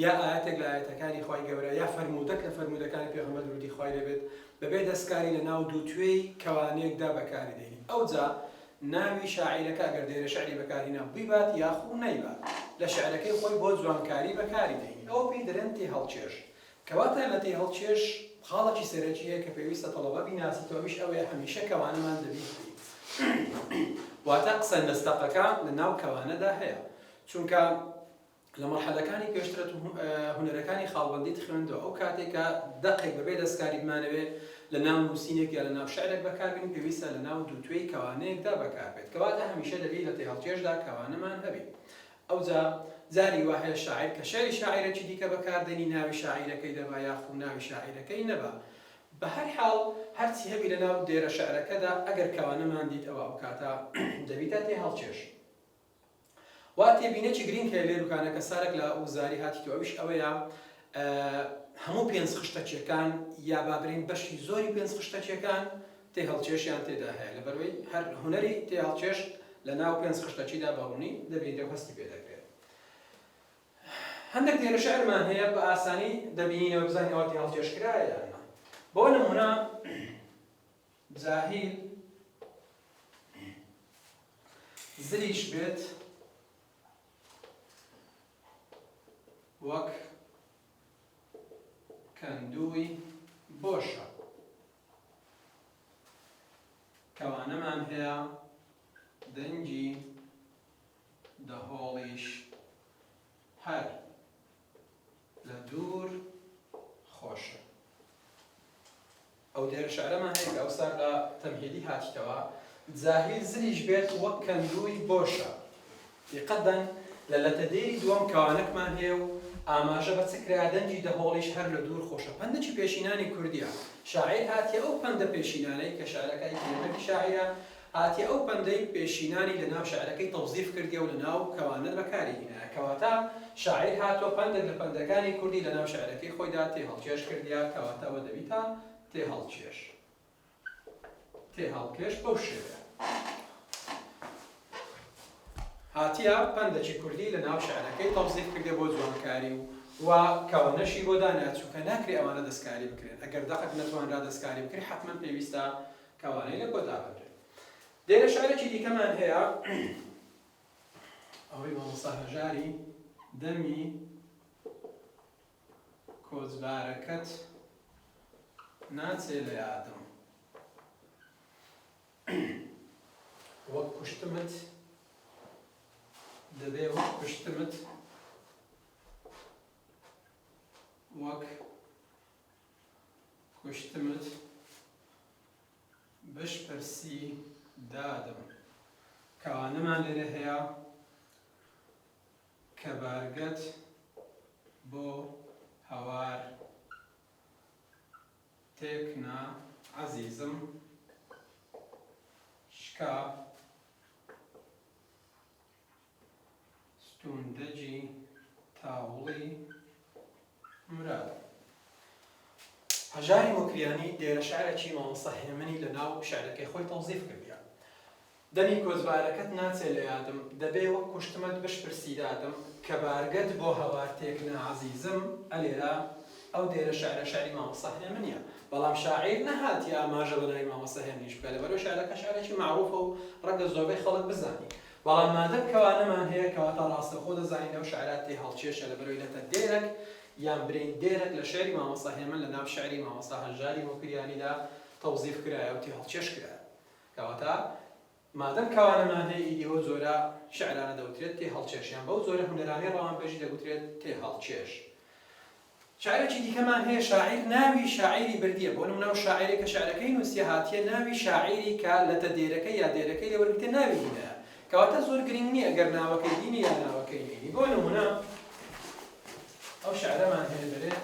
یا ئاەتێک لە ئاەتەکانی خوای گەورە یا فەرموودەک لە فەرموودەکانی پێغەمبەر درودی خوای لێبێت بەبێ دەستکاری لە ناو دووتوێی کەوانەیەکدا بەکاری دێنی. ئەوجا ناوی شاعیرەکە ئەگەر دێرە شعری بەکاری بیبات یاخوو نەیبات لە شعرەکەی خۆی بۆ جوانکاری بەکاری دێنی. ئەوە پێی دەرێن تێهەڵکێش. کەواتە لە تێهەڵکێش خاڵێکی سەرەکی هەیە کە پێویستە تەڵەبە بیناسیتەوەیش ئەوەیە هەمیشە کەوانەمان دەبیت واتە قسە نەستەقەکە لە ناو کەوانەدا هەیە چونکە لە مەرحەلەکانی پێشترە هونەرەکانی خاڵبەندیت خوێندەوە ئەو کاتێکە دەقێک بەبێ دەستکاری بمانەوێت لە ناو نووسینێک یا لە ناو شعرێک بەکاربێن پێویستە لە ناو دووتوێی کەوانەیەکدا بەکاربێت کەواتە هەمیشە دەبێت لە تێهەڵچێشدا کەوانەمان هەبێت ئەوجا زاری وایە شاعیر کە شعری شاعیرەکی دیکە بەکاردێنی ناوی شاعیرەکەی دەبا یاخو ناوی شاعیرەکەی نەبا بە هەر حاڵ هەرچی هەبی لە ناو دێرە شعرەکەدا ئەگەر کەوانەمان دیت ئەوە ئەو کاتە دەبیتە تێهەڵچێش وا تێبینێکی گرنگ هەیە لێروکانەکە سارێک لە وزاری هاتیتەوە ئەویش ئەوەیە هەموو پێنج خشتەچیەکان یا بابرین بەشی زۆری پێنج خشتەچیەکان تێهەڵچێشیان تێدا هەیە لەبەرەوەی هەر هونەری تێهەڵچێش لە ناو پێنج خشتەچیدا بەڕوونی دەبێت هەستی پێ دەکرێت هەندێک دێرە شعرمان هەیە بە ئاسانی دەبینینەوە بزانین ئەوە تێهەڵچێشکرایە یان نا بۆ نمونە جاهیل زریش بێت وەک کەندووی بۆشە کەوانەمان هەیە دەنگی دەهۆڵیش هەر لە دوور خۆشە ئەو دێرە شعرەمان هەیە کە ئەوسار لە تەمهیدی هاتیتەوە جاهیل زریش بێت وەک کەندووی بۆشە دیقەتەن لە لەتەدێری دووەم کەوانەکمان هەیە و ئاماژە بە چکرا دەنگی دەهۆڵیش هەر لە دوور خۆشە پەندێکی پێشینانی کوردیە شاعیر هاتیە ئەو پەندە پێشینانەی کە شعرەکەی کلێمەکی شاعیرە هاتیە ئەو پەندەی پێشینانی لە ناو شعرەکەی تەوزیف کردیە و لە ناو کەوانە بەکاری هێنایە کەواتە شاعیر هاتووە پەندێک لە پەندەکانی کوردی لە ناو شعرەکەی خۆیدا تێهەڵچێش کردیە کەواتە ئەوە دەبیتە تێهەڵچێش تێهەڵکێش بەو شێوەیە هاتیە پەندێکی کوردی لە ناو شعرەکەی تەوزیف کردێ بۆ جوانکاری و کەوانەشی بۆ داناچووکە ناکرێ ئەوانە دەستکاری بکرێن ئەگەر دەقێک نەتوانرا دەستکاری بکرێت حتمما پێویستە کەوانەی لە کۆتا بکرێت دێرە شعرێکی دیکەمان هەیە ئەوەی مامۆستا هەژاری دەمی کۆچبارەکەت ناچێ لە یادم وەک کوشتمت دەبێ وەک کوشتمت وەک کوشتمت بشپرسی دادم کەوانەمان لێرە هەیە کە بارگەت بۆ هەوار تێکنا عەزیزم شکا ستوندەجی تاوڵی مراد هەژاری مۆکریانی دێرە شعرێکی مامۆستا هێمنی لە ناو شعرەکەی خۆی تەوزیف کردیە دەمی کۆچبارەکەت ناچێ لە یادم دەبێ وەک کوشتمت بشپرسی دادم کە بارگەت بۆ هەوار تێکنا عەزیزم ئەلێرە ئەو دێرە شعرە شعری مامۆستا هێمنیە بەڵام شاعیر نەهاتی ئاماژە بە ناوی مامۆستا هێمنیش بکە لەبەرەوەی شعرەکە شعرێکی معروفە و ڕەنگە زۆربەی خەڵک بزانی بەڵام مادەم کەوانەمان هەیە کەواتە ڕاستەخۆ دەزانین ئەو شعرات تێهەڵچێشە لەبەرەوەی دێتە دێرەک یان برین دێرەک لە شعری مامۆستا هێمن لە ناو شعری مامۆستا هەژاری مۆکریانیدا تەوزیف کرایە و تێهەڵچێش کرایە کەواتە مادەم کەوانەمان هەیە ئیدیەوە زۆرە شعرانە دەوترێت تێهەڵچێشیان بەو زۆرە هونەرانەی ڕەوانبێژی دەگوترێت تێهەڵچێش شاعرێکی دیکەمان هەیە شاعیر ناوی شاعیری بردیە بۆ نمونە ئەو شاعیرێک کە شعرەکەی نووسیە هاتیە ناوی شاعیری کە لەتە دێرەکەی یا دێرەکەی لێوەرگتە ناوی هینەیە کەواتە زۆر گرنگ نییە ئەگەر ناوەکەی دینی یا ناوەکەی نینی بۆ نمونە ئەو شعرەمان هەیە دەرێت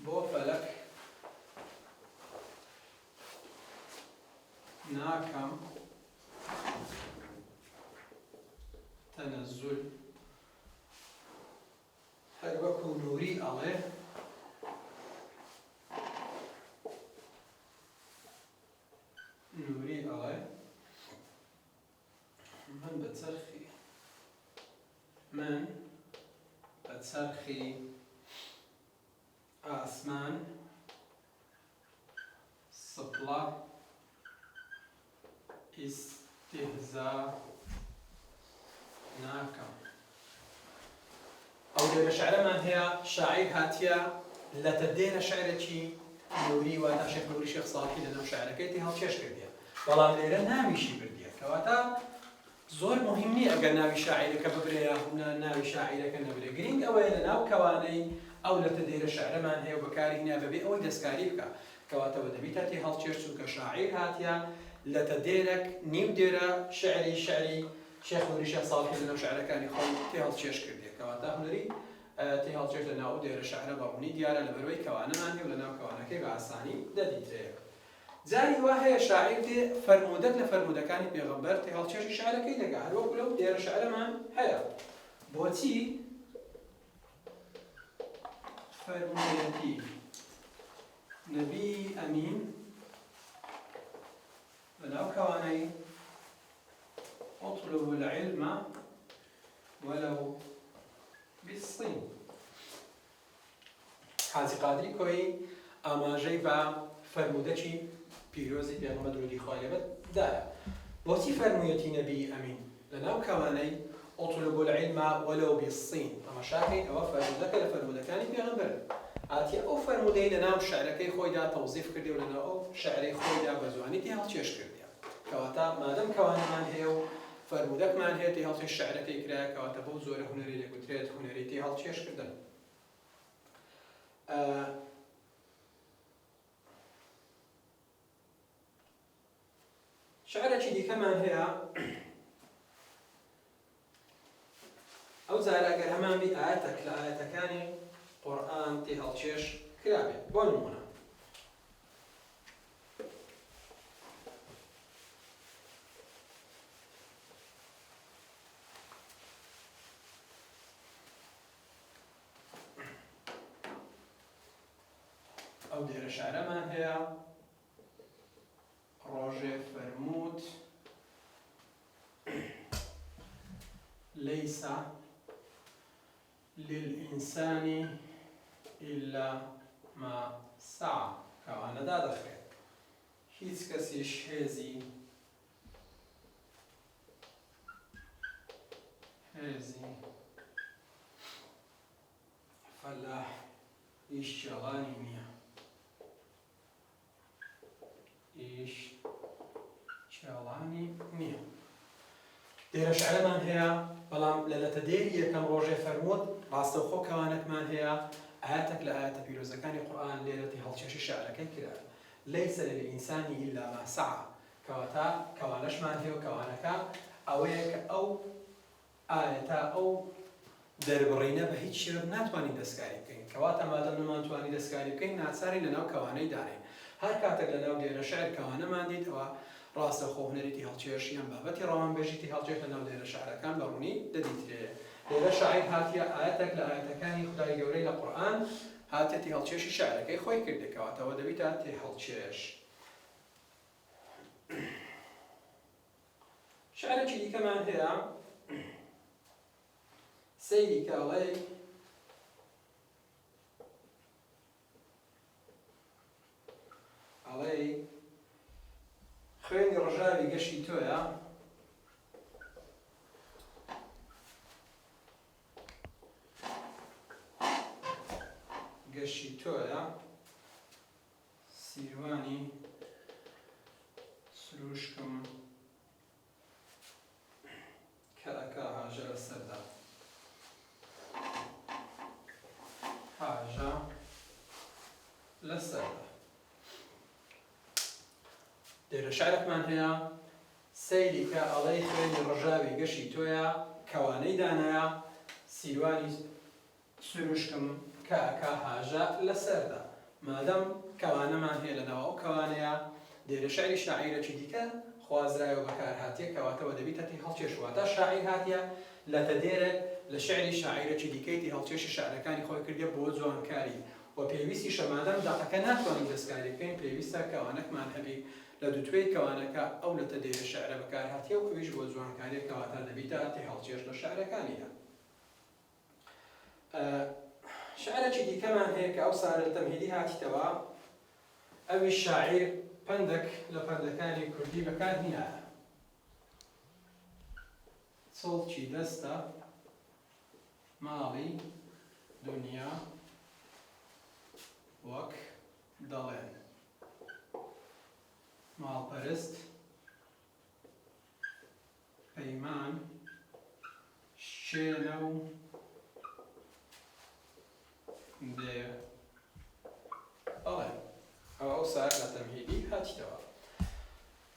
بۆ فەلەک ناکەم تەنەززول هەر وەکو نووری ئەڵێ نووری ئەڵێ من بە چەرخی ئاسمان سپڵە ئیستیهزا ناکەم ئەو دێرە شعرەمان هەیە شاعیر هاتیە لەتە دێرە شعرێکی نووری واتە شێخ نووری شێخ ساڵحی لەناو شعرەکەی تێهەڵچێش کردیە بەڵام لێرە ناویشی بردیە کەواتە زۆر مهم نییە ئەگەر ناوی شاعیرەکە ببرێ یا ناوی شاعیرەکە نەبرێ گرنگ ئەوەیە لە ناو کەوانەی ئەو لەتە دێرە شعرەمان هەیە و بەکاری هێنا بەبێ ئەوەی دەستکاری بکە کەواتەوە دەبێتە تێ هەڵچێشت چونکە شاعیر هاتیە لەتە دێرەك نیو دێرە شعری شێخ نووری شێخ ساڵحی لەناو شعرەکانی خۆی تێ هەڵچێش کردێ کەواتە هونەری تێ هەڵچێش لە ناو دێرە شعرە بەڕوونی دیارە لەبەرەوەی کەوانەمان هەیە و لە ناو کەوانەکەی بە ئاسانی دەدیترێت. جاری وا هەیە شاعیر تێ فەرمودەک لە فەرمودەکانی پێغەمبەر تێ هەڵچێشی شعرەکەی دەکات هەروەکو لەو دێرە شعرەمان هەیە. بۆچی فەرموویەتی نەبی ئەمین لەناو کەوانەی اطلبوا العلم ولو بالصين. حاجی قادری کۆی ئاماژەی بە فەرمودەکی پیرۆزی پێغەمبەر درودی خوا لێبێت دایە. بۆچی فەرموویەتی نەبی ئەمین لەناو کەوانەی اطلبوا العلم ولو بالصين تەماشاکەین ئەوە فەرمودەکە لە فەرمودەکانی پێغەمبەر ئاتیە ئەو فەرمودەی لەناو شعرەکەی خۆیدا تەوزیف کردی و لەناو ئەو شعرەی خۆیدا بە جوانی تێ هەڵچێش کردی کەواتە مادەم کەوانەمان هەیە و فەرمودەکمان هەیە تێ هەڵچێش شعرەکەی کرایە کەواتە بەو زۆرە هونەری دەگوترێت هونەری تێ هەڵچێش کردن. شعرێکی دیکەمان هەیە ئەو جارە ئەگەر هەمان بی ئاەتێک لە ئاەتەکانی قورئان تێ هەڵچێش کرابێت بۆ نمونە ئەو دێرە شعرەمان هەیە ڕۆژێ فەرمووت ليس للإنسان إلا ما سعى كوانا دا دەخرێت هیچ کەسیش هێزی فەلاح ئیش چێڵانی نییە دێرە شعرەمان هەیە بەڵام لە لەتە دێری یەکەم ڕۆژێ فەرمووت ڕاستەوخۆ کەوانەکمان هەیە ئاەتێک لە ئاەتە پیرۆزەکانی قورئان لێرەتی هەڵچێشی شعرەکەی کرا لەیس للئینسان إلا ما سعى کەواتە کەوانەشمان هەیە و کەوانەکە ئەوەیە کە ئەو ئاەتە ئەو دەربڕینە بە هیچ شێوەیەک ناتوانین دەستکاری بکەین کەواتە مادەم نەمانتوانی دەستکاری بکەین ناچاری لەناو کەوانەی دارین هەر کاتێک لەناو دێرە شعر کەوانەمان دیتەوە ڕاستەوخۆ هونەرێتی هەڵچێش یان بابەتی ڕەوانبێژیتی هەڵچێش لەناو دێرە شعرەکان بەڕوونی دەدیترێ. لێرە شاعیر هاتیە ئاەتێک لە ئاەتەکانی خودای گەورەی لە قورئان هاتێتی هەڵچێشی شعرەکەی خۆی کردێکەوەتەوە دەبیتە تێ هەڵچێش. شعرێکی دیکەمان هەیە سەیری کاڵەی ئەڵێی خوێنی ڕژاوی گەشی تۆیە گەشی تۆیە سیروانی سروشکم کە ئەکا هاژە لەسەردا هاژە لەسەردا. دێرە شعرێکمان هەیە سەیری کە ئەڵەی خوێنی ڕژاوی گەشی تۆیە کەوانەی دانایە سیروانی سروشکم کە ئەکا هاژە لەسەردا. مادەم کەوانەمان هەیە لەناو ئەو کەوانەیە دێرە شعری شاعیرێکی دیکە خوازرایەوە بەکار هاتیە کەواتەوە دەبیتە تێ هەڵچێشواتە شاعیر هاتیە لەتە دێرێک لە شعری شاعیرێکی دیکەی تێ هەڵچێشی شعرەکانی خۆی کردێ بۆ جوانکاری و پێویستی شەمادەم دەقەکە ناتوانین دەستکاری بکەین پێویستە کەوانەکمان هەبی لە دووتوێی کەوانەکە ئەو لەتە دێرە شعرە بەکار هاتیە و ئەویش بۆ جوانکاری کەواتە دەبیتە تێ هەڵچێش لە شعرەکانیدا. شعرێکی دیکەمان هەیە کە ئەو سارە تەمهیدی هاتیتەوە ئەوی شاعیر پندێک لە پەندەکانی کوردی بەکار هێنایە چڵکی دەستە ماڵی دنیا وەک دەڵێن ماڵپەرست پەیمان شێنە و دێرە. بەڵێ ئەو سار لە تەمهیدی هاتیتەوە.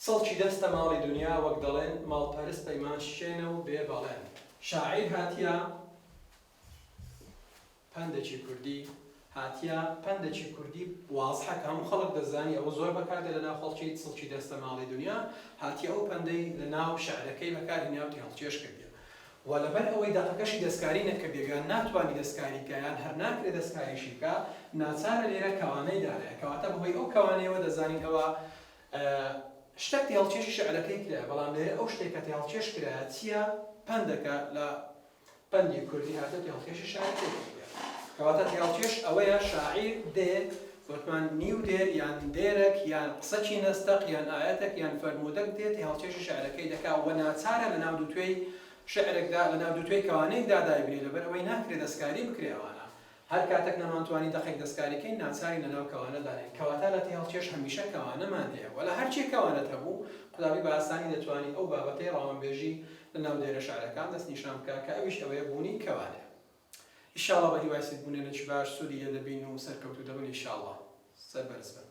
سەڵکی دەستە ماڵی دنیا وەک دەڵێن ماڵپەرست پەیمان شێنە و بێ بەڵێن. شاعیر هاتیە پەندێکی کوردی هاتیە پەندێکی کوردی وازحەکە هەموو خەڵک دەزانی ئەوە زۆر بەکاردێ لە ناو خەڵکی سڵکی دەستە ماڵی دنیا هاتیە ئەو پەندەی لە ناو شعرەکەی بەکارهێناوتی هەڵکێش کردێ و لەبەر ئەوەی دەقەکەشی دەستکاری نەکردێ یان ناتوانی دەستکاری کە یان هەر ناکرێت دەستکاریشی بکە ناچارە لێرە کەوانەی دارێ کەواتە بەهۆی ئەو کەوانەیەوە دەزانین ئەوە شتێک هەڵکێشی شعرەکەی کرا بەڵام لێرە ئەو شتێکە هەڵکێش کرا چییە پەندەکە لە پەندی کوردی هاتە هەڵکێشی شعرەکەی کەواتە هەڵکێش ئەوەیە شاعیر دێ وتمان نیو دێر یان دێرێک یان قسەکی نەستەق یان ئاەتێک یان فەرمودەک دێت هەڵکێشی شعرەکەی دەکا و ناچارە لە ناو دووتوێی شعرێکدا لە ناو دووتوێی کەوانەیەکدا دایبرێت لەبەر ئەوەی ناکرێت دەستکاری بکرێ ئەوانە هەر کاتێک نەمانتوانی دەقێک دەستکاریکەی ناچاری لە ناو کەوانە دانێت کەواتە لە هەڵکێش هەمیشە کەوانەمان هەیە و لە هەرچی کەوانەت هەبوو قوتابی بە ئاسانی دەتوانێت ئەو بابەتەی ڕاوەنبێژی لە ناو دێرە شعرەکان دەست نیشان بکات کە ئەویش ئەوەیە بوونی کەوانەیە. ئینشاءڵڵا بە هیوای سێبوونێکی باش سوودی لێ دەبین و سەرکەوتوو دەبن ئینشاءڵڵا سەربەرز بن.